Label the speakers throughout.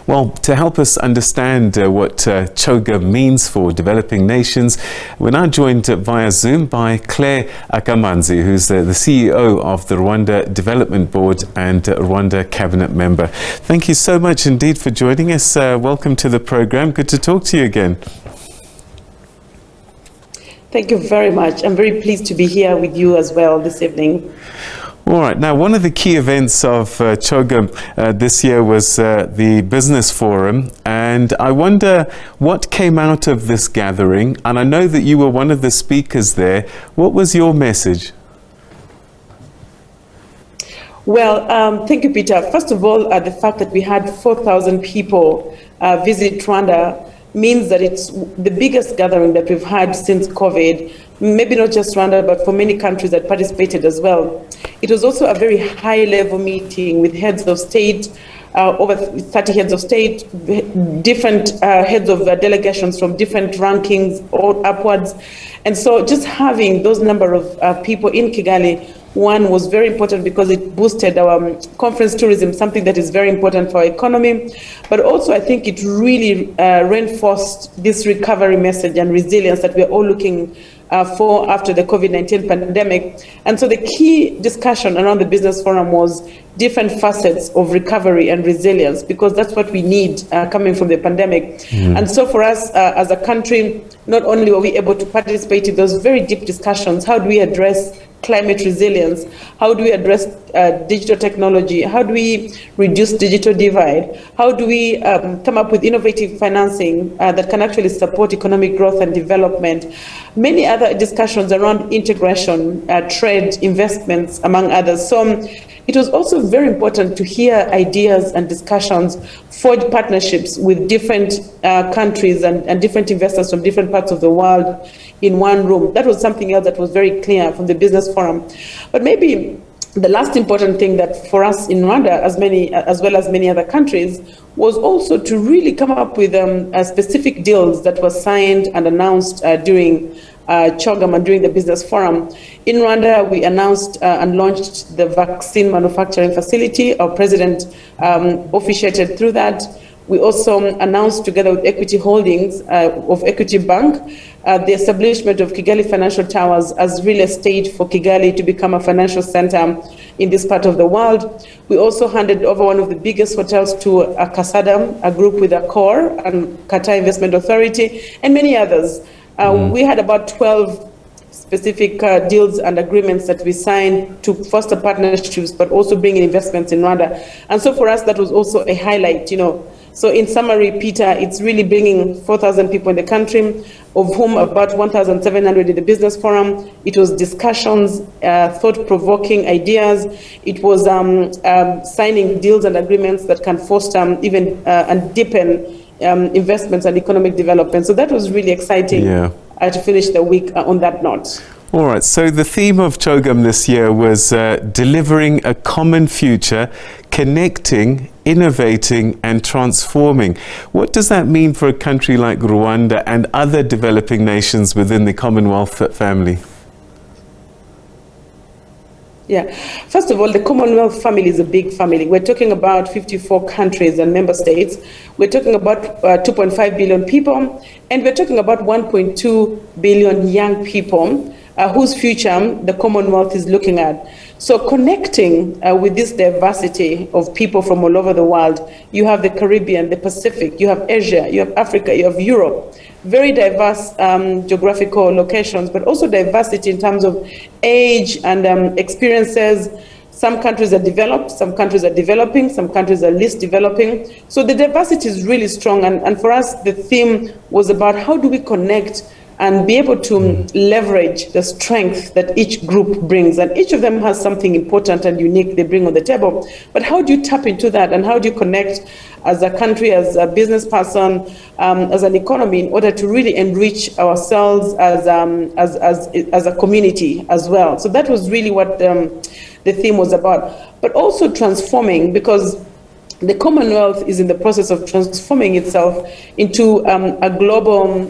Speaker 1: Well, to help us understand what CHOGM means for developing nations, we're now joined via Zoom by Clare Akamanzi, who's the CEO of the Rwanda Development Board and Rwanda Cabinet Member. Thank you so much indeed for joining us. Welcome to the program. Good to talk to you again.
Speaker 2: Thank you very much. I'm very pleased to be here with you as well this evening.
Speaker 1: All right. Now, one of the key events of CHOGM this year was the Business Forum. And I wonder what came out of this gathering. And I know that you were one of the speakers there. What was your message?
Speaker 2: Well, thank you, Peter. First of all, the fact that we had 4,000 people visit Rwanda means that it's the biggest gathering that we've had since COVID, maybe not just Rwanda, but for many countries that participated as well. It was also a very high-level meeting with heads of state, over 30 heads of state, different heads of delegations from different rankings or upwards. And so just having those number of people in Kigali, one was very important because it boosted our conference tourism, something that is very important for our economy. But also, I think it really reinforced this recovery message and resilience that we're all looking for after the COVID-19 pandemic. And so the key discussion around the Business Forum was different facets of recovery and resilience, because that's what we need coming from the pandemic. And so for us as a country, not only were we able to participate in those very deep discussions, how do we address climate resilience? How do we address digital technology? How do we reduce digital divide? How do we come up with innovative financing that can actually support economic growth and development? Many other discussions around integration, trade, investments, among others. So it was also very important to hear ideas and discussions, forge partnerships with different countries and different investors from different parts of the world in one room. That was something else that was very clear from the Business Forum. But maybe the last important thing that for us in Rwanda, as well as many other countries, was also to really come up with specific deals that were signed and announced during CHOGM and during the Business Forum. In Rwanda, we announced and launched the vaccine manufacturing facility. Our president officiated through that. We also announced, together with Equity Holdings of Equity Bank, the establishment of Kigali Financial Towers as real estate for Kigali to become a financial center in this part of the world. We also handed over one of the biggest hotels to Kasada, a group with Accor and Qatar Investment Authority, and many others. We had about 12 specific deals and agreements that we signed to foster partnerships, but also bring in investments in Rwanda. And so for us, that was also a highlight, So in summary, Peter, it's really bringing 4,000 people in the country, of whom about 1,700 in the Business Forum. It was discussions, thought-provoking ideas. It was signing deals and agreements that can foster even and deepen investments and economic development. So that was really exciting to finish the week on that note.
Speaker 1: All right, so the theme of CHOGM this year was delivering a common future, connecting, innovating and transforming. What does that mean for a country like Rwanda and other developing nations within the Commonwealth family?
Speaker 2: Yeah, first of all, the Commonwealth family is a big family. We're talking about 54 countries and member states. We're talking about 2.5 billion people, and we're talking about 1.2 billion young people whose future the Commonwealth is looking at. So connecting with this diversity of people from all over the world, you have the Caribbean, the Pacific, you have Asia, you have Africa, you have Europe, very diverse geographical locations, but also diversity in terms of age and experiences. Some countries are developed, some countries are developing, some countries are least developing. So the diversity is really strong. And for us, the theme was about how do we connect and be able to leverage the strength that each group brings. And each of them has something important and unique they bring on the table. But how do you tap into that, and how do you connect as a country, as a business person, as an economy, in order to really enrich ourselves as a community as well? So that was really what the theme was about. But also transforming, because the Commonwealth is in the process of transforming itself into a global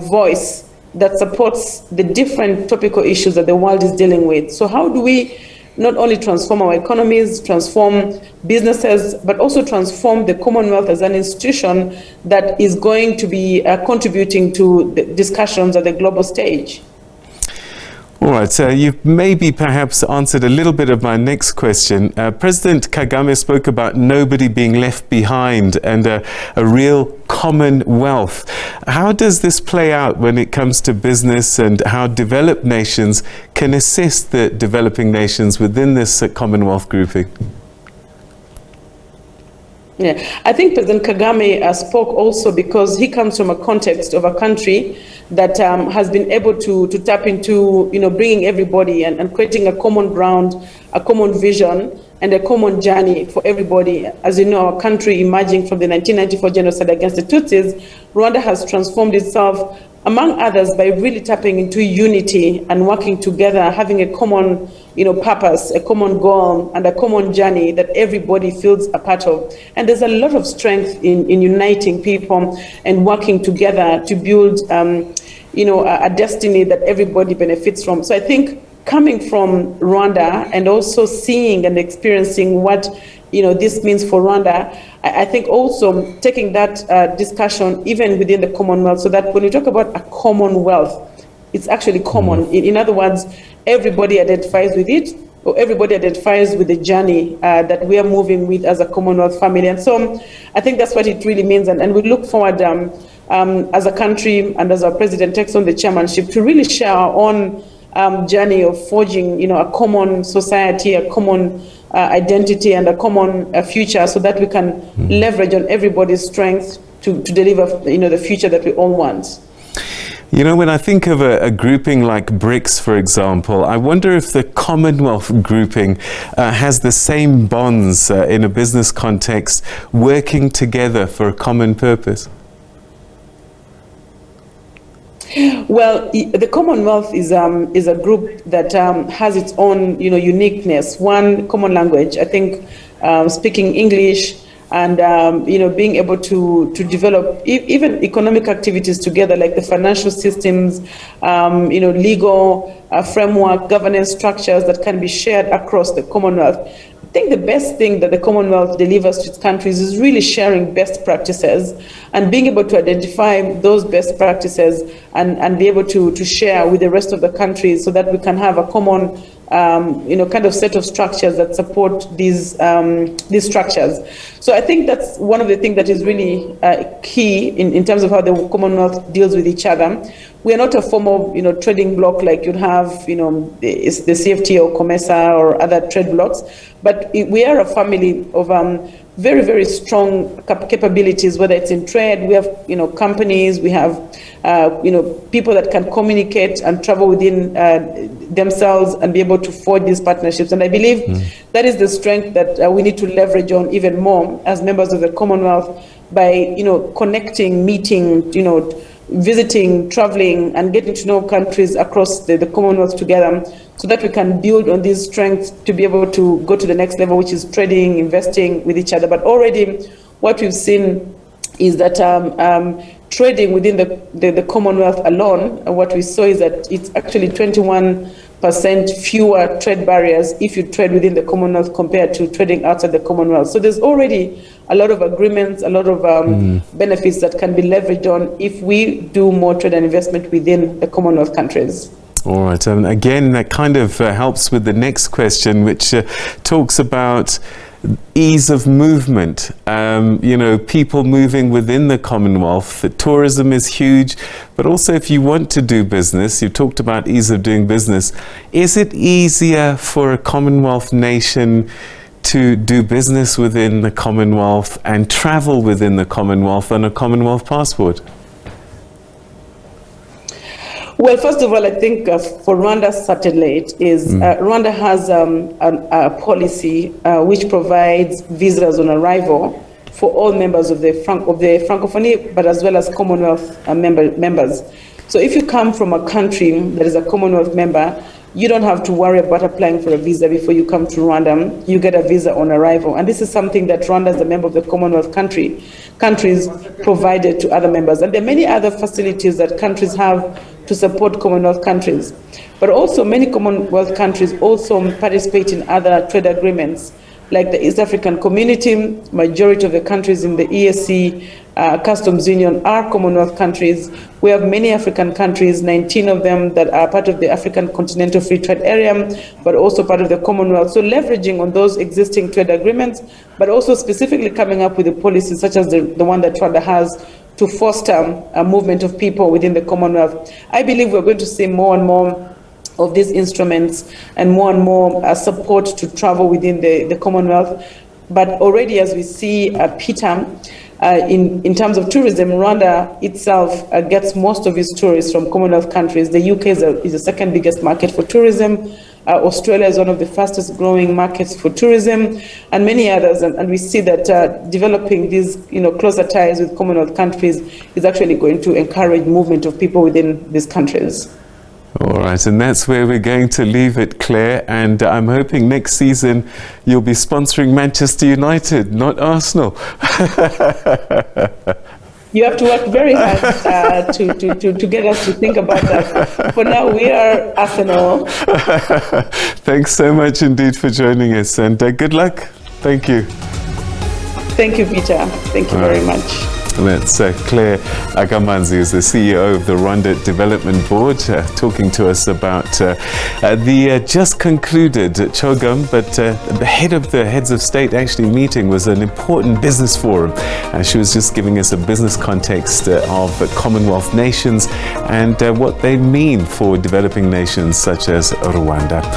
Speaker 2: voice that supports the different topical issues that the world is dealing with. So how do we not only transform our economies, transform businesses, but also transform the Commonwealth as an institution that is going to be contributing to the discussions at the global stage.
Speaker 1: All right, so you've maybe perhaps answered a little bit of my next question. President Kagame spoke about nobody being left behind and a real commonwealth. How does this play out when it comes to business, and how developed nations can assist the developing nations within this Commonwealth grouping?
Speaker 2: Yeah, I think President Kagame spoke also because he comes from a context of a country that has been able to tap into, bringing everybody and creating a common ground, a common vision, and a common journey for everybody. As you know, our country emerging from the 1994 genocide against the Tutsis, Rwanda has transformed itself, among others, by really tapping into unity and working together, having a common purpose, a common goal, and a common journey that everybody feels a part of. And there's a lot of strength in uniting people and working together to build, a destiny that everybody benefits from. So I think coming from Rwanda and also seeing and experiencing what this means for Rwanda, I think also taking that discussion even within the Commonwealth, so that when you talk about a Commonwealth, it's actually common. In other words, everybody identifies with it, or everybody identifies with the journey that we are moving with as a Commonwealth family. And so I think that's what it really means. And we look forward as a country and as our president takes on the chairmanship to really share our own journey of forging, a common society, a common identity, and a common future, so that we can leverage on everybody's strength to deliver, the future that we all want.
Speaker 1: When I think of a grouping like BRICS, for example, I wonder if the Commonwealth grouping has the same bonds in a business context, working together for a common purpose.
Speaker 2: Well, the Commonwealth is a group that has its own, uniqueness. One, common language. I think speaking English and being able to develop even economic activities together, like the financial systems, legal framework, governance structures that can be shared across the Commonwealth. I think the best thing that the Commonwealth delivers to its countries is really sharing best practices and being able to identify those best practices and be able to share with the rest of the countries, so that we can have a common kind of set of structures that support these structures. So I think that's one of the things that is really key in terms of how the Commonwealth deals with each other. We are not a formal, trading bloc like you'd have, the CFTA or COMESA or other trade blocs, but we are a family of very, very strong capabilities, whether it's in trade. We have, companies, we have, people that can communicate and travel within themselves and be able to forge these partnerships. And I believe that is the strength that we need to leverage on even more as members of the Commonwealth by, connecting, meeting, visiting, traveling, and getting to know countries across the Commonwealth together, so that we can build on these strengths to be able to go to the next level, which is trading, investing with each other. But already what we've seen is that trading within the Commonwealth alone, what we saw is that it's actually 21% fewer trade barriers if you trade within the Commonwealth compared to trading outside the Commonwealth. So there's already a lot of agreements, a lot of benefits that can be leveraged on if we do more trade and investment within the Commonwealth countries.
Speaker 1: All right, and again, that kind of helps with the next question, which talks about ease of movement, people moving within the Commonwealth. The tourism is huge, but also if you want to do business, you talked about ease of doing business. Is it easier for a Commonwealth nation to do business within the Commonwealth and travel within the Commonwealth on a Commonwealth passport?
Speaker 2: Well, first of all, I think for Rwanda, certainly it is. Rwanda has a policy which provides visas on arrival for all members of the Francophonie, but as well as Commonwealth members. So if you come from a country that is a Commonwealth member, you don't have to worry about applying for a visa before you come to Rwanda. You get a visa on arrival. And this is something that Rwanda, as a member of the Commonwealth countries provided to other members. And there are many other facilities that countries have to support Commonwealth countries. But also many Commonwealth countries also participate in other trade agreements, like the East African Community. Majority of the countries in the EAC Customs Union are Commonwealth countries. We have many African countries, 19 of them that are part of the African Continental Free Trade Area, but also part of the Commonwealth. So leveraging on those existing trade agreements, but also specifically coming up with the policies such as the one that Rwanda has to foster a movement of people within the Commonwealth. I believe we're going to see more and more of these instruments and more support to travel within the Commonwealth. But already, as we see, Peter, in terms of tourism, Rwanda itself gets most of its tourists from Commonwealth countries. The UK is the second biggest market for tourism. Australia is one of the fastest growing markets for tourism, and many others. And we see that developing these closer ties with Commonwealth countries is actually going to encourage movement of people within these countries.
Speaker 1: All right, and that's where we're going to leave it, Clare. And I'm hoping next season you'll be sponsoring Manchester United, not Arsenal.
Speaker 2: You have to work very hard to get us to think about that. For now, we are Arsenal.
Speaker 1: Thanks so much indeed for joining us, and good luck. Thank you.
Speaker 2: Thank you, Peter. Thank you very much.
Speaker 1: That's Clare Akamanzi, who's the CEO of the Rwanda Development Board, talking to us about the just concluded CHOGM, but the head of the heads of state actually meeting was an important business forum. She was just giving us a business context of Commonwealth nations and what they mean for developing nations such as Rwanda.